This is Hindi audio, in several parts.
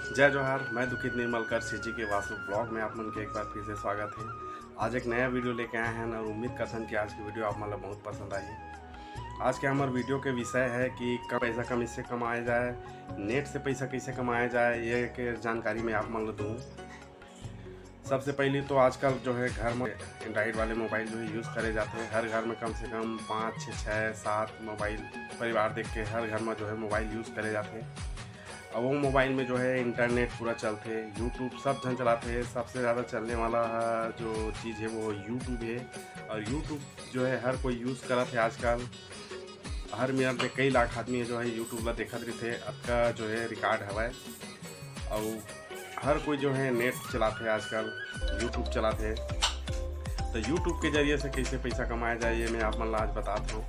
जय जोहार। मैं दुखित निर्मलकर सिजी के वासु ब्लॉग में आप मन के एक बार फिर से स्वागत है। आज एक नया वीडियो लेके आए हैं और उम्मीद करते हैं कि आज की वीडियो आप मतलब बहुत पसंद आई। आज के हमारे वीडियो के विषय है कि कम पैसा कम इससे कमाया जाए, नेट से पैसा कैसे कमाया जाए, ये के जानकारी मैं आप मतलब दूँ। सबसे पहले तो आजकल जो है घर में एंड्राइड वाले मोबाइल जो है यूज़ करे जाते हैं। हर घर में कम से कम 5, 6, 6, 7 मोबाइल परिवार देख के हर घर में जो है मोबाइल यूज़ करे जाते हैं। अब वो मोबाइल में जो है इंटरनेट पूरा चलते, यूट्यूब सब जन चलाते हैं। सबसे ज़्यादा चलने वाला जो चीज़ है वो यूट्यूब है। और यूट्यूब जो है हर कोई यूज़ करत है आजकल। हर मिनट में कई लाख आदमी जो है यूट्यूब ला देखत रही थे। अब का जो है रिकॉर्ड हवा और हर कोई जो है नेट चलाते हैं आजकल, यूट्यूब चलाते हैं। तो यूट्यूब के ज़रिए से कैसे पैसा कमाया जाए ये मैं आप मन ला आज बताता हूँ।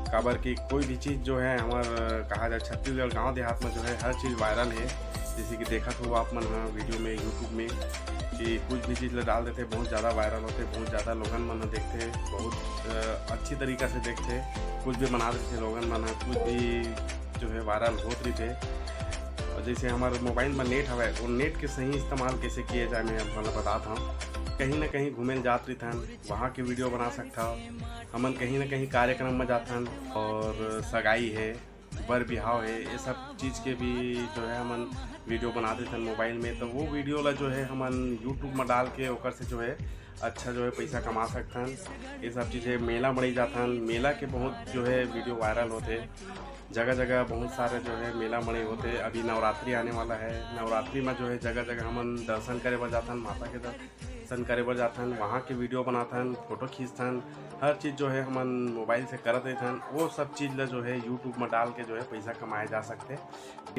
काबर की कोई भी चीज़ जो है हमार कहा जाए छत्तीसगढ़ गांव देहात में जो है हर चीज़ वायरल है। जैसे कि देखा हो आप मन वीडियो में यूट्यूब में कि कुछ भी चीज़ डाल देते बहुत ज़्यादा वायरल होते, बहुत ज़्यादा लोगन मन देखते, बहुत अच्छी तरीक़ा से देखते, कुछ भी बना देते लोगन मन, कुछ भी जो है वायरल होत रही थे। और जैसे हमारे मोबाइल में नेट हवा वो नेट के सही इस्तेमाल कैसे किए जाए मैं मतलब बताता हूँ। कहीं ना कहीं घूमे जात रही थन, वहाँ की वीडियो बना सकता हो। हमन कहीं ना कहीं कार्यक्रम में जाथन और सगाई है, बर बिहाव है, ये सब चीज़ के भी जो है हमन वीडियो बना देते मोबाइल में। तो वो वीडियो ला जो है हमन यूट्यूब में डाल के ओकर से जो है अच्छा जो है पैसा कमा सकथन। ये सब चीज़ें मेला बड़ी जाथन, मेला के बहुत जो है वीडियो वायरल होते, जगह जगह बहुत सारे जो है मेला बड़े होते। अभी नवरात्रि आने वाला है, नवरात्रि में जो है जगह जगह हमन दर्शन करे बर जाथन, माता के दर्शन करे बर जाथन, वहाँ के वीडियो बनाथन, फोटो खींचथन। हर चीज़ जो है हमन मोबाइल से करत देथन। वो सब चीज़ ला जो है यूट्यूब में डाल के जो है पैसा कमाए जा सकते।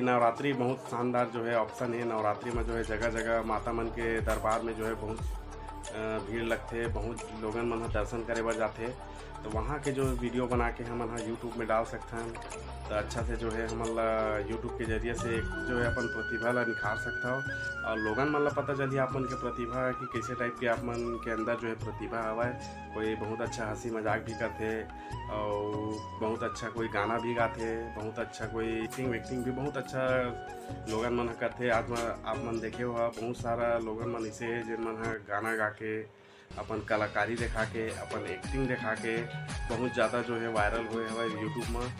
नवरात्रि बहुत शानदार जो है ऑप्शन है। नवरात्रि में जो है जगह जगह माता मन के दरबार में जो है बहुत भीड़ लगते, बहुत लोगन मन दर्शन करे बर जाते। तो वहाँ के जो वीडियो बना के हम यूट्यूब में डाल सकते हैं। तो अच्छा से जो है हमन यूट्यूब के जरिए से जो है अपन प्रतिभा ला निखार सकता हो और लोगन मन ला पता चली आप मन के प्रतिभा कि कैसे टाइप के आप मन के अंदर जो है प्रतिभा हवा है। कोई बहुत अच्छा हंसी मजाक भी करते और बहुत अच्छा कोई गाना भी गाते, बहुत अच्छा कोई एक्टिंग वेक्टिंग भी बहुत अच्छा लोगन मन करते। आज आप मन देखे हो बहुत सारा लोगन मन इसे जिन मन गाना गा के अपन कलाकारी दिखा के अपन एक्टिंग दिखा के बहुत ज़्यादा जो है वायरल हुए हमारे यूट्यूब में।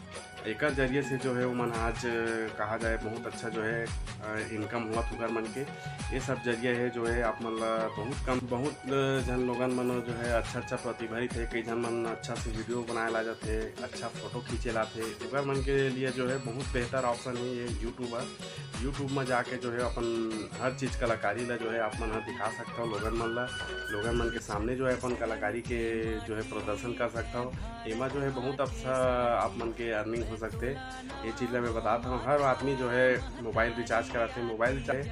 एक जरिए से जो है वो मन आज कहा जाए बहुत अच्छा जो है इनकम हुआ तुगर मन के। ये सब जरिए है जो है आप मन बहुत कम बहुत जन लोगन मन जो है अच्छा अच्छा प्रतिभारी थे। कई जन मन अच्छा से वीडियो बनाए ला जाते, अच्छा फोटो खींचे लाते। तुगर मन के लिए जो है बहुत बेहतर ऑप्शन है ये यूट्यूब में जाके जो है अपन हर चीज़ कलाकारी ला जो है आप मन दिखा सकता हो। लोगन मन के सामने जो है अपन कलाकारी के जो है प्रदर्शन कर सकता हो। एमा जो है बहुत अच्छा आप मन के अर्निंग हो सकते। ये चीज़ मैं बताता हूँ। हर आदमी जो है मोबाइल रिचार्ज कराते, मोबाइल चाहे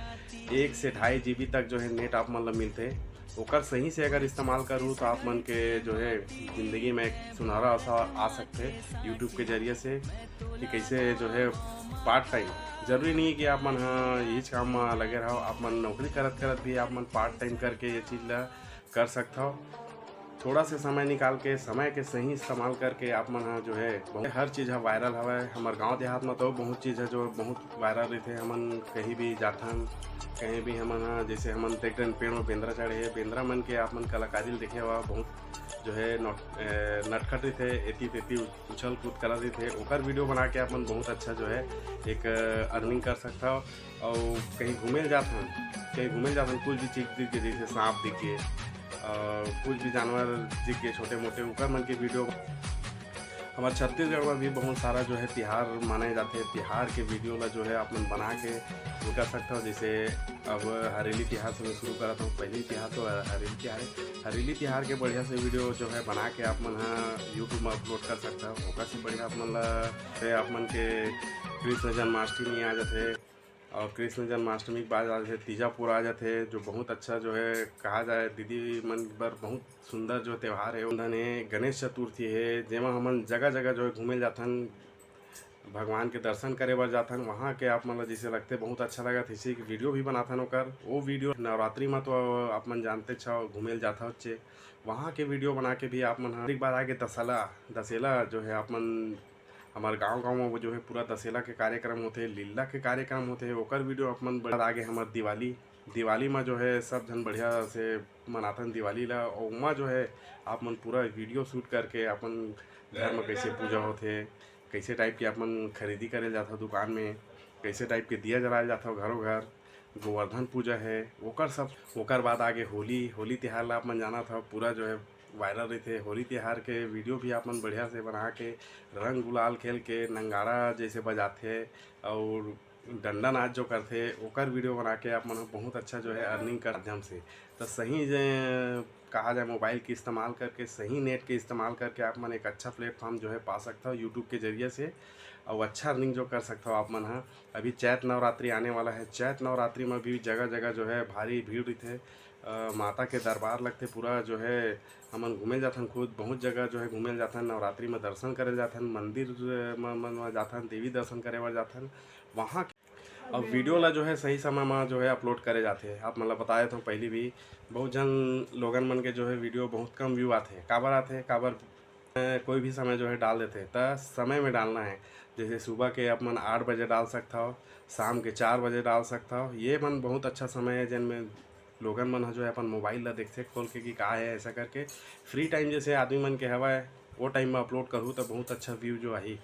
1 से 2.5 GB तक जो है नेट आप मन मिलते। ओकर सही से अगर इस्तेमाल करूँ तो आप मन के जो है ज़िंदगी में एक सुनहरा अवसर आ सकते यूट्यूब के ज़रिए से कि कैसे जो है पार्ट टाइम ज़रूरी नहीं है कि आप मन हाँ यही काम में लगे रहो। आप मन नौकरी करत करत भी आप मन पार्ट टाइम करके ये चीज़ ला कर सकता हो। थोड़ा से समय निकाल के समय के सही इस्तेमाल करके आप मन जो है बहुत हर चीज़ है वायरल हवा है। हमारे गांव देहात में तो बहुत चीज़ है जो बहुत वायरल रहते। हमन कहीं भी जाथन, कहीं भी हमन जैसे हमन देखते पेड़ में बेंद्रा चढ़े है, बेंद्रा मन के आप मन कलाकारी देखे हुआ बहुत जो है नटखट रही थे, एती तेती उछल कूद करा रही थे। ओकर वीडियो बना के अपन बहुत अच्छा जो है एक अर्निंग कर सकता हो। और कहीं घूमे जाथन कुछ भी चीज़ दिख गई जैसे सांप दिख गए, कुछ भी जानवर दिख गए छोटे मोटे ऊपर मन के वीडियो। हमारे छत्तीसगढ़ में भी बहुत सारा जो है तिहार माने जाते हैं। तिहार के वीडियो ला जो है आप मन बना के वो कर सकते हो। जैसे अब हरेली तिहार से मैं शुरू करा था। पहली तिहार तो हरेली तिहार है। हरेली तिहार के बढ़िया से वीडियो जो है बना के आप मन यूट्यूब में अपलोड कर सकता हो। ओकर से बढ़िया आप मन के कृष्ण जन्माष्टमी आ जाते और कृष्ण जन्माष्टमी के बाद आ जाते तीजापुर आ जाते, जो बहुत अच्छा जो है कहा जाए दीदी मन बर बहुत सुंदर जो त्यौहार है। उन्होंने गणेश चतुर्थी है जेमा हमन जगह जगह जो है घूमे जाथन, भगवान के दर्शन करे बर जाथन। वहाँ के आप मतलब जैसे लगते बहुत अच्छा लगा था, इसी की वीडियो भी बनाथन। ओकर वो वीडियो नवरात्रि में तो आप मन जानते छो घूमे जाता होचे, वहाँ के वीडियो बना के भी आप मन एक बार आगे दशहरा जो है आप मन हमारे गांव में वो जो है पूरा दशहरा के कार्यक्रम होते, लीला के कार्यक्रम होते, ओकर वीडियो अपन आगे हमार दिवाली में जो है सब जन बढ़िया से मनाथन दिवाली ला, और उमा जो है आप मन पूरा वीडियो शूट करके अपन घर में कैसे पूजा होते, कैसे टाइप के अपन खरीदी करे जाता दुकान में, कैसे टाइप के दिया जलाया जाता घरों घर, गोवर्धन पूजा है ओकर बाद आगे होली तिहार ला आप मन जाना था पूरा जो है वायरल रहते। होली तिहार के वीडियो भी आप मन बढ़िया से बना के रंग गुलाल खेल के नंगाड़ा जैसे बजाते और डंडा नाच जो करते ओकर वीडियो बना के आप मन बहुत अच्छा जो है अर्निंग कर माध्यम से। तो सही कहा जाए मोबाइल के इस्तेमाल करके, सही नेट के इस्तेमाल करके आप मन एक अच्छा प्लेटफॉर्म जो है पा सकता हो यूट्यूब के ज़रिए से, और अच्छा अर्निंग जो कर सकता हो आप मन। हाँ, अभी चैत नवरात्रि आने वाला है। चैत नवरात्रि में भी जगह जगह जो है भारी भीड़ रहते, माता के दरबार लगते पूरा जो है हमन घूमे जाथन, खुद बहुत जगह जो है घूमे जाथन, नवरात्रि में दर्शन करे जाथन, मंदिर में जाथन, देवी दर्शन करे बर जाथन वहाँ। अब वीडियो ला जो है सही समय में जो है अपलोड करे जाते हैं। आप मतलब बताए तो पहले भी बहुत जन लोगन मन के जो है वीडियो बहुत कम व्यू आते, काबर कोई भी समय जो है डाल देते, तो समय में डालना है। जैसे सुबह के आप मन 8 बजे डाल सकता हो, शाम के 4 बजे डाल सकता हो, ये मन बहुत अच्छा समय है जिनमें लोगन मन जो है अपन मोबाइल ला देखते खोल के कि का है ऐसा करके। फ्री टाइम जैसे आदमी मन के हवा है वो टाइम में अपलोड करूँ तो बहुत अच्छा व्यू जो आई,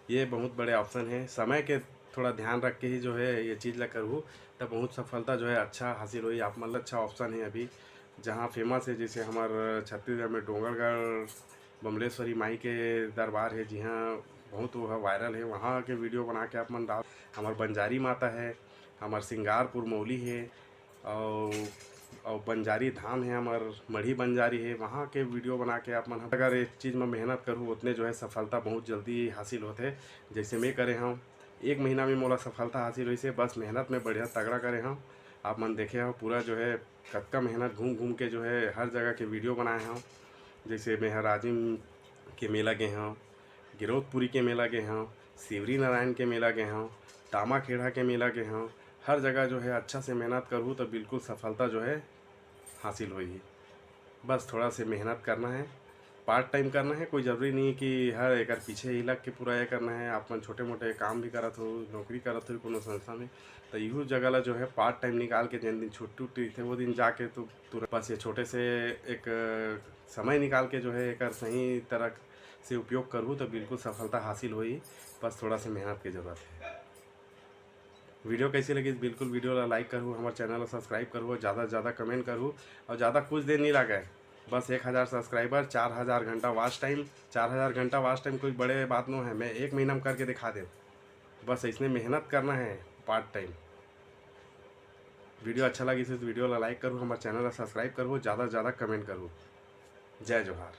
ये बहुत बड़े ऑप्शन है। समय के थोड़ा ध्यान रख के ही जो है ये चीज़ ला करूँ तो बहुत सफलता जो है अच्छा हासिल हुई। आप मतलब अच्छा ऑप्शन है अभी जहाँ फेमस है, जैसे हमारे छत्तीसगढ़ में डोंगरगढ़ बमलेश्वरी माई के दरबार है, जी हाँ बहुत वो है वायरल है, वहाँ के वीडियो बना के आप मन डाल। हमारे बंजारी माता है, हमारे सिंगारपुर मौली है, और बंजारी धाम है, हमार मढ़ी बंजारी है, वहाँ के वीडियो बना के आप मन अगर एक चीज़ में मेहनत करूँ उतने जो है सफलता बहुत जल्दी हासिल होते। जैसे मैं करे हूँ 1 महीना में मोला सफलता हासिल हुई से, बस मेहनत में बढ़िया तगड़ा करे हूँ। आप मन देखे हो पूरा जो है कतका मेहनत घूम घूम के जो है हर जगह के वीडियो बनाए हूँ। जैसे मेहराजिम के मेला गए हूँ, गिरौदपुरी के मेला गए हूँ, शिवरी नारायण के मेला गए हूँ, टामा खेड़ा के मेला गए हूँ। हर जगह जो है अच्छा से मेहनत करूँ तो बिल्कुल सफलता जो है हासिल होगी। बस थोड़ा से मेहनत करना है, पार्ट टाइम करना है, कोई ज़रूरी नहीं कि हर एक पीछे ही लग के पूरा ये करना है। आप मन छोटे मोटे काम भी करत हो, नौकरी करत हो कोनो संस्था में, तो इहू जगह ला जो है पार्ट टाइम निकाल के जिन दिन छुट्टी उट्टी थे वो दिन जाके तो तुरंत बस ये छोटे से एक समय निकाल के जो है एक सही तरह से उपयोग करूँ तो बिल्कुल सफलता हासिल हुई। बस थोड़ा सा मेहनत की ज़रूरत है। वीडियो कैसी लगी बिल्कुल वीडियो ला लाइक करूँ, हमारे चैनल को सब्सक्राइब करूँ, ज़्यादा से ज़्यादा कमेंट करूँ, और ज़्यादा कुछ देर नहीं लगा है। बस 1000 सब्सक्राइबर, 4000 घंटा वॉच टाइम। 4000 घंटा वॉच टाइम कोई बड़े बात नहीं है, मैं 1 महीना में करके दिखा दूँ। बस इसमें मेहनत करना है पार्ट टाइम। वीडियो अच्छा लगी तो वीडियो ला लाइक करूँ, हमारे चैनल को सब्सक्राइब करूँ, ज़्यादा से ज़्यादा कमेंट करूँ। जय जोहार।